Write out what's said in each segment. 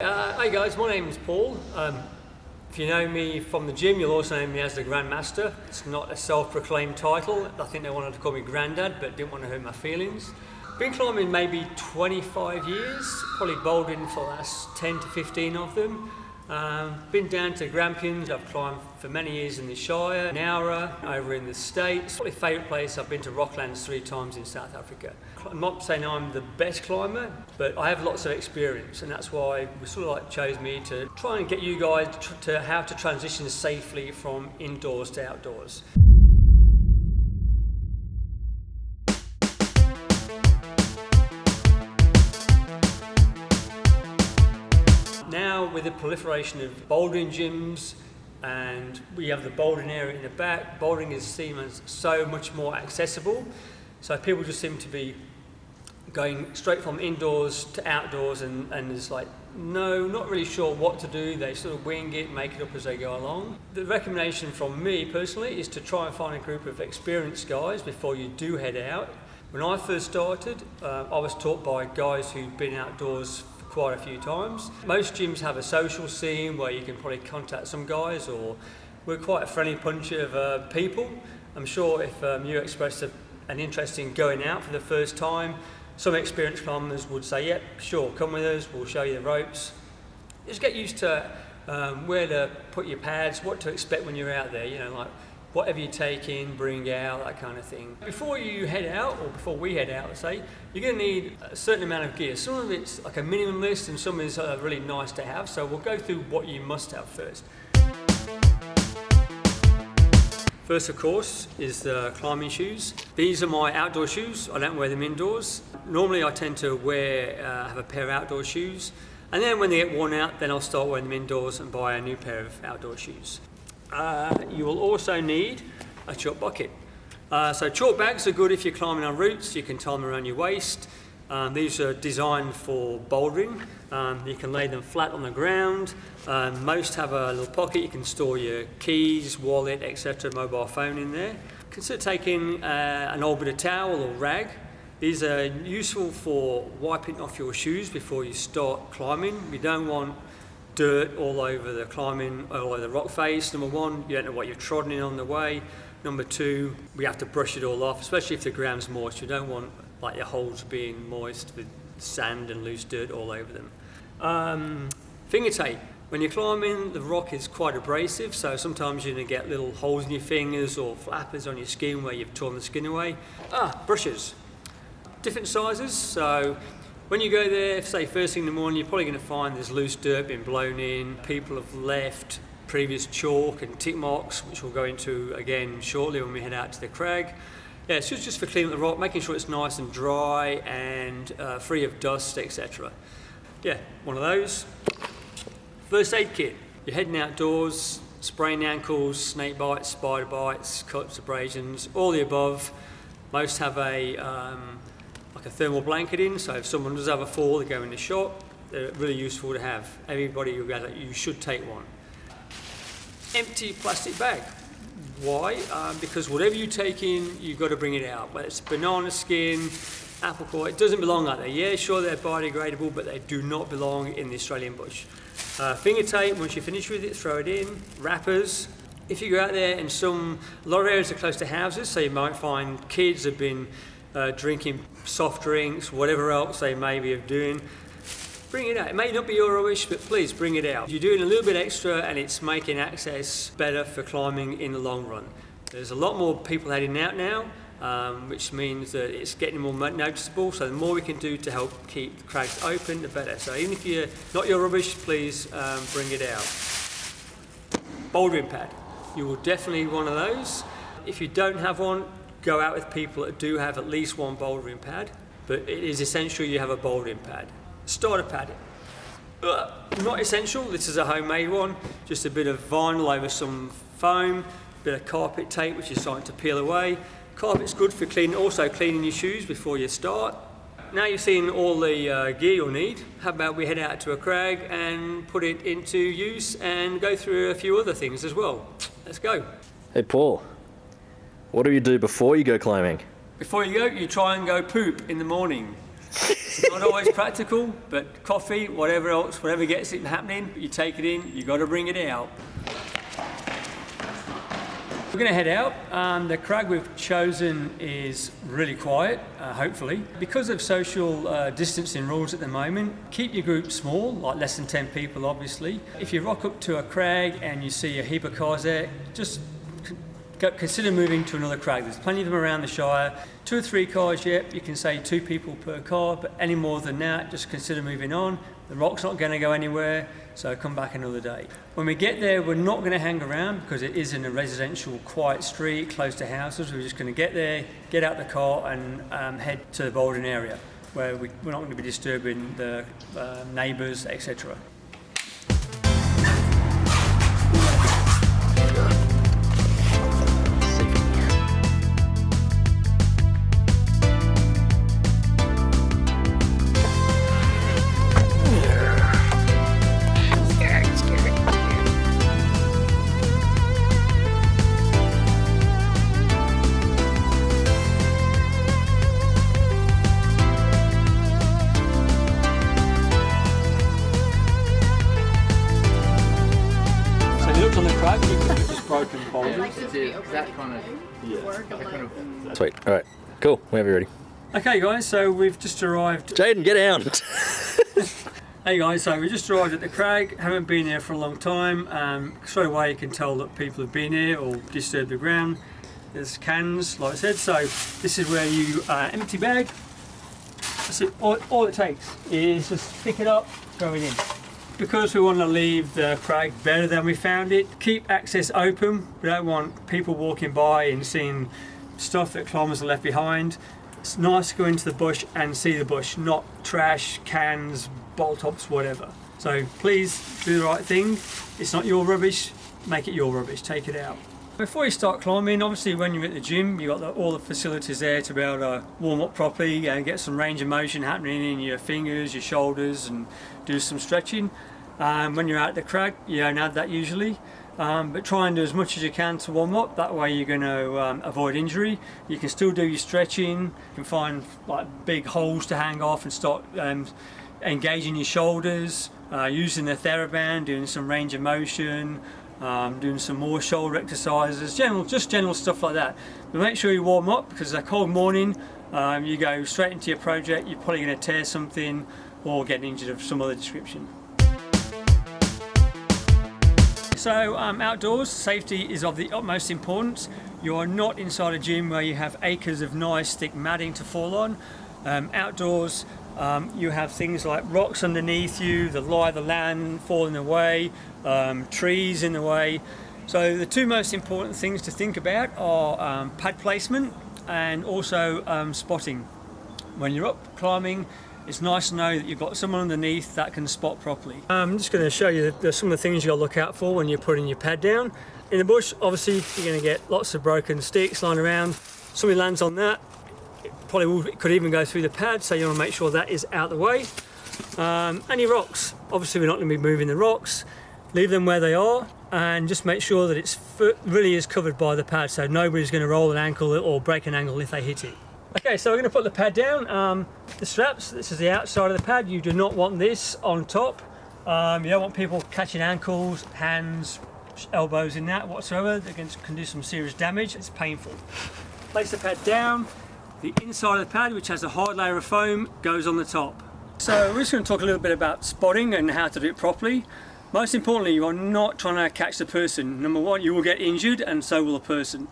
Hey guys, my name is Paul. If you know me from the gym, you'll also know me as the Grandmaster. It's not a self-proclaimed title. I think they wanted to call me Grandad, but didn't want to hurt my feelings. Been climbing maybe 25 years, probably bouldering for the last 10 to 15 of them. Been down to Grampians. I've climbed for many years in the SHIRE, Nowra, over in the States. Probably favourite place, I've been to Rocklands 3 times in South Africa. I'm not saying I'm the best climber, but I have lots of experience, and that's why we sort of like chose me to try and get you guys to how to transition safely from indoors to outdoors. Now with the proliferation of bouldering gyms, and we have the bouldering area in the back, bouldering is seen as so much more accessible. So people just seem to be going straight from indoors to outdoors, and it's like, no, not really sure what to do. They sort of wing it, make it up as they go along. The recommendation from me personally is to try and find a group of experienced guys before you do head out. When I first started, I was taught by guys who'd been outdoors quite a few times. Most gyms have a social scene where you can probably contact some guys, or we're quite a friendly bunch of people. I'm sure if you expressed an interest in going out for the first time, some experienced climbers would say, yep, sure, come with us, we'll show you the ropes. Just get used to where to put your pads, what to expect when you're out there, you know, like whatever you take in, bring out, that kind of thing. Before you head out, or before we head out, let's say, you're going to need a certain amount of gear. Some of it's like a minimum list, and some is really nice to have, so we'll go through what you must have first. First, of course, is the climbing shoes. These are my outdoor shoes. I don't wear them indoors. Normally, I tend to have a pair of outdoor shoes, and then when they get worn out, then I'll start wearing them indoors and buy a new pair of outdoor shoes. You will also need a chalk bucket. So chalk bags are good if you're climbing on routes. You can tie them around your waist. These are designed for bouldering. You can lay them flat on the ground. Most have a little pocket. You can store your keys, wallet, etc., mobile phone in there. Consider taking an old bit of towel or rag. These are useful for wiping off your shoes before you start climbing. You don't want dirt all over the climbing, all over the rock face. Number one, you don't know what you've trodden in on the way. Number two, we have to brush it all off, especially if the ground's moist. You don't want like your holes being moist with sand and loose dirt all over them. Finger tape. When you're climbing, the rock is quite abrasive, so sometimes you're going to get little holes in your fingers or flappers on your skin where you've torn the skin away. Brushes. Different sizes, so when you go there, say first thing in the morning, you're probably going to find there's loose dirt being blown in. People have left previous chalk and tick marks, which we'll go into again shortly when we head out to the crag. Yeah, it's just for cleaning up the rock, making sure it's nice and dry and free of dust, etc. Yeah, one of those. First aid kit. You're heading outdoors, sprained ankles, snake bites, spider bites, cuts, abrasions, all the above. Most have like a thermal blanket in, so if someone does have a fall, they go in the shot. They're really useful to have. Everybody who goes out, you should take one. Empty plastic bag. Why? Because whatever you take in, you've got to bring it out. Whether it's banana skin, apple core, it doesn't belong out there. Yeah, sure, they're biodegradable, but they do not belong in the Australian bush. Finger tape, once you finish with it, throw it in. Wrappers. If you go out there, and a lot of areas are close to houses, so you might find kids have been drinking soft drinks, whatever else they may be doing. Bring it out. It may not be your wish, but please bring it out. You're doing a little bit extra, and it's making access better for climbing in the long run. There's a lot more people heading out now, which means that it's getting more noticeable, so the more we can do to help keep the crags open, the better. So even if you're not your rubbish, please bring it out. Bouldering pad. You will definitely need one of those. If you don't have one, go out with people that do have at least one bouldering pad, but it is essential you have a bouldering pad. Starter pad. Not essential, this is a homemade one, just a bit of vinyl over some foam, a bit of carpet tape which is starting to peel away. Carpet's good for cleaning your shoes before you start. Now you've seen all the gear you'll need, how about we head out to a crag and put it into use and go through a few other things as well. Let's go. Hey Paul, what do you do before you go climbing? Before you go, you try and go poop in the morning. Not always practical, but coffee, whatever else, whatever gets it happening, you take it in, you got to bring it out. We're going to head out. The crag we've chosen is really quiet, hopefully. Because of social distancing rules at the moment, keep your group small, like less than 10 people obviously. If you rock up to a crag and you see a heap of cars there, just consider moving to another crag. There's plenty of them around the Shire. 2 or 3 cars, yep, you can say 2 people per car, but any more than that, just consider moving on. The rock's not going to go anywhere, so come back another day. When we get there, we're not going to hang around because it is in a residential, quiet street, close to houses. We're just going to get there, get out the car and head to the Bouldering area, where we're not going to be disturbing the neighbours, etc. On the crag, you can just broken boulders. That kind of Sweet. All right. Cool. Whenever you're ready. Okay, guys. So we've just arrived. Jaden, get out. Hey guys, so we just arrived at the crag. Haven't been here for a long time. Straight away, you can tell that people have been here or disturbed the ground. There's cans, like I said. So this is where you empty bag. That's it. All it takes is just pick it up, throw it in. Because we want to leave the crag better than we found it, keep access open. We don't want people walking by and seeing stuff that climbers are left behind. It's nice to go into the bush and see the bush, not trash, cans, bottle tops, whatever. So please do the right thing. It's not your rubbish, make it your rubbish, take it out. Before you start climbing, obviously when you're at the gym, you've got all the facilities there to be able to warm up properly and get some range of motion happening in your fingers, your shoulders, and do some stretching. When you're out at the crag, you don't have that usually, but try and do as much as you can to warm up. That way you're going to avoid injury. You can still do your stretching. You can find like big holes to hang off and start engaging your shoulders, using the TheraBand, doing some range of motion, doing some more shoulder exercises, just general stuff like that. But make sure you warm up because it's a cold morning. You go straight into your project, you're probably going to tear something or get injured of some other description. So outdoors, safety is of the utmost importance. You are not inside a gym where you have acres of nice thick matting to fall on. Outdoors, you have things like rocks underneath you, the lie of the land falling away, trees in the way. So the 2 most important things to think about are pad placement and also spotting. When you're up climbing, it's nice to know that you've got someone underneath that can spot properly. I'm just going to show you some of the things you've got to look out for when you're putting your pad down. In the bush, obviously, you're going to get lots of broken sticks lying around. Somebody lands on that, it could even go through the pad, so you want to make sure that is out of the way. Any rocks, obviously we're not going to be moving the rocks. Leave them where they are and just make sure that it really is covered by the pad, so nobody's going to roll an ankle or break an ankle if they hit it. Okay, so we're going to put the pad down. The straps, this is the outside of the pad. You do not want this on top. You don't want people catching ankles, hands, elbows in that whatsoever. They can do some serious damage. It's painful. Place the pad down. The inside of the pad, which has a hard layer of foam, goes on the top. So we're just going to talk a little bit about spotting and how to do it properly. Most importantly, you are not trying to catch the person. Number one, you will get injured and so will the person.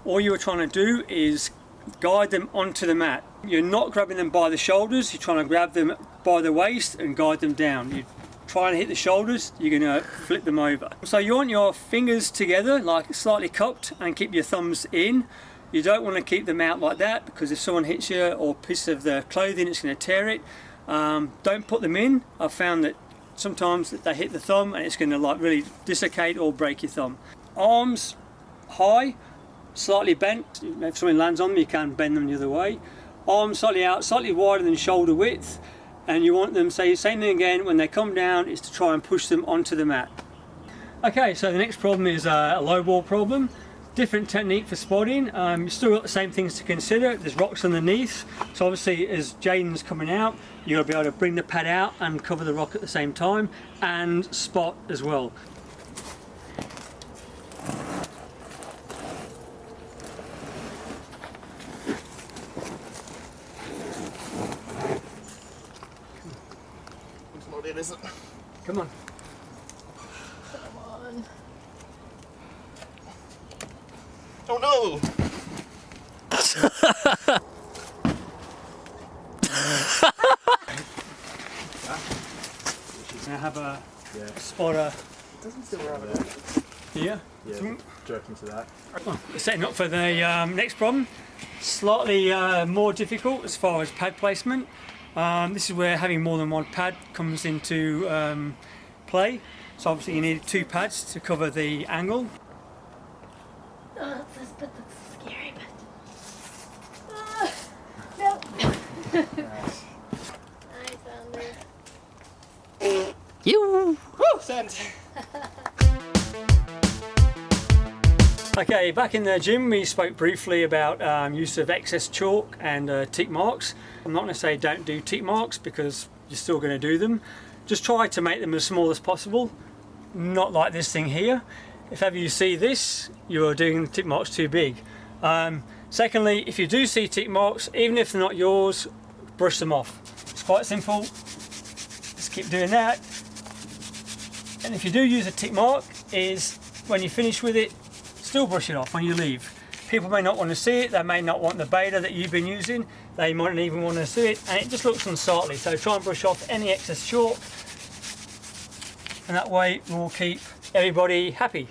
All you are trying to do is guide them onto the mat. You're not grabbing them by the shoulders, you're trying to grab them by the waist and guide them down. You try and hit the shoulders, you're going to flip them over. So you want your fingers together, like slightly cupped, and keep your thumbs in. You don't want to keep them out like that because if someone hits you or a piece of the clothing, it's going to tear it. Don't put them in. I've found that sometimes they hit the thumb and it's going to like really dislocate or break your thumb. Arms high, slightly bent. If someone lands on them, you can bend them the other way. Arms slightly out, slightly wider than shoulder width, and you want them, say same thing again, when they come down is to try and push them onto the mat. Okay, so the next problem is a low ball problem. Different technique for spotting. You've still got the same things to consider. There's rocks underneath, so obviously as Jaden's coming out, you'll be able to bring the pad out and cover the rock at the same time and spot as well. It's not in, is it? Come on. Come on. Oh no! Now have a spotter Doesn't feel right. here. Yeah, jerking to that. Setting up for the next problem. Slightly more difficult as far as pad placement. This is where having more than one pad comes into play. So obviously you need 2 pads to cover the angle. Oh, this bit looks scary, but... no! Nice, Andy. You. Woo! Send! Okay, back in the gym we spoke briefly about use of excess chalk and tick marks. I'm not going to say don't do tick marks because you're still going to do them. Just try to make them as small as possible, not like this thing here. If ever you see this, you are doing tick marks too big. Secondly, if you do see tick marks, even if they're not yours, brush them off. It's quite simple. Just keep doing that. And if you do use a tick mark, is when you finish with it, still brush it off when you leave. People may not want to see it, they may not want the beta that you've been using, they might not even want to see it, and it just looks unsightly. So try and brush off any excess chalk, and that way we'll keep everybody happy.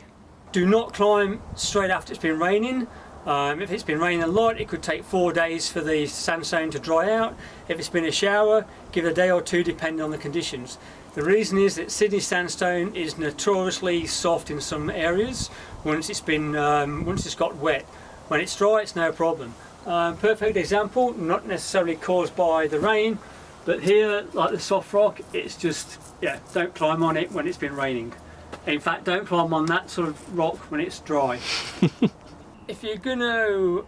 Do not climb straight after it's been raining. If it's been raining a lot, it could take 4 days for the sandstone to dry out. If it's been a shower, give it a day or 2 depending on the conditions. The reason is that Sydney sandstone is notoriously soft in some areas once it's got wet. When it's dry, it's no problem. Perfect example, not necessarily caused by the rain, but here, like the soft rock, it's just, yeah, don't climb on it when it's been raining. In fact, don't climb on that sort of rock when it's dry. If you're going to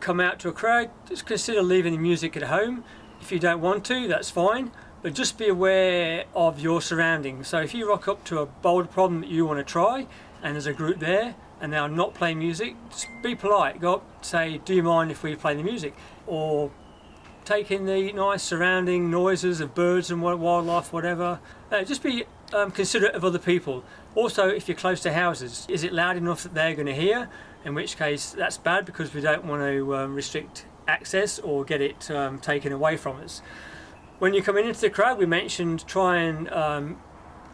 come out to a crag, just consider leaving the music at home. If you don't want to, that's fine, but just be aware of your surroundings. So if you rock up to a boulder problem that you want to try, and there's a group there, and they are not playing music, just be polite. Go up, say, do you mind if we play the music? Or take in the nice surrounding noises of birds and wildlife, whatever. Just be considerate of other people. Also, if you're close to houses, is it loud enough that they're going to hear? In which case, that's bad because we don't want to restrict access or get it taken away from us. When you're coming into the crowd, we mentioned try and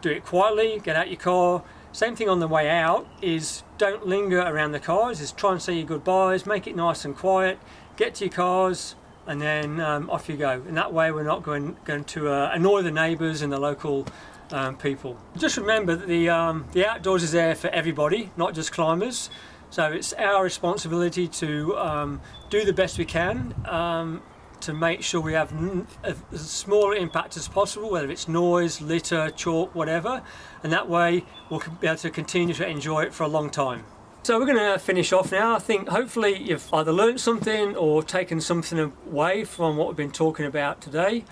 do it quietly, get out your car. Same thing on the way out is don't linger around the cars, is try and say your goodbyes, make it nice and quiet, get to your cars, and then off you go. And that way we're not going to annoy the neighbours and the local people. Just remember that the outdoors is there for everybody, not just climbers. So it's our responsibility to do the best we can to make sure we have as small impact as possible, whether it's noise, litter, chalk, whatever, and that way we'll be able to continue to enjoy it for a long time. So we're going to finish off now. I think hopefully you've either learnt something or taken something away from what we've been talking about today.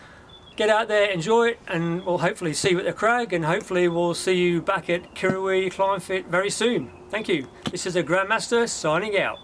Get out there, enjoy it, and we'll hopefully see you at the crag, and hopefully we'll see you back at Kirrawee Climb Fit very soon. Thank you. This is the Grandmaster signing out.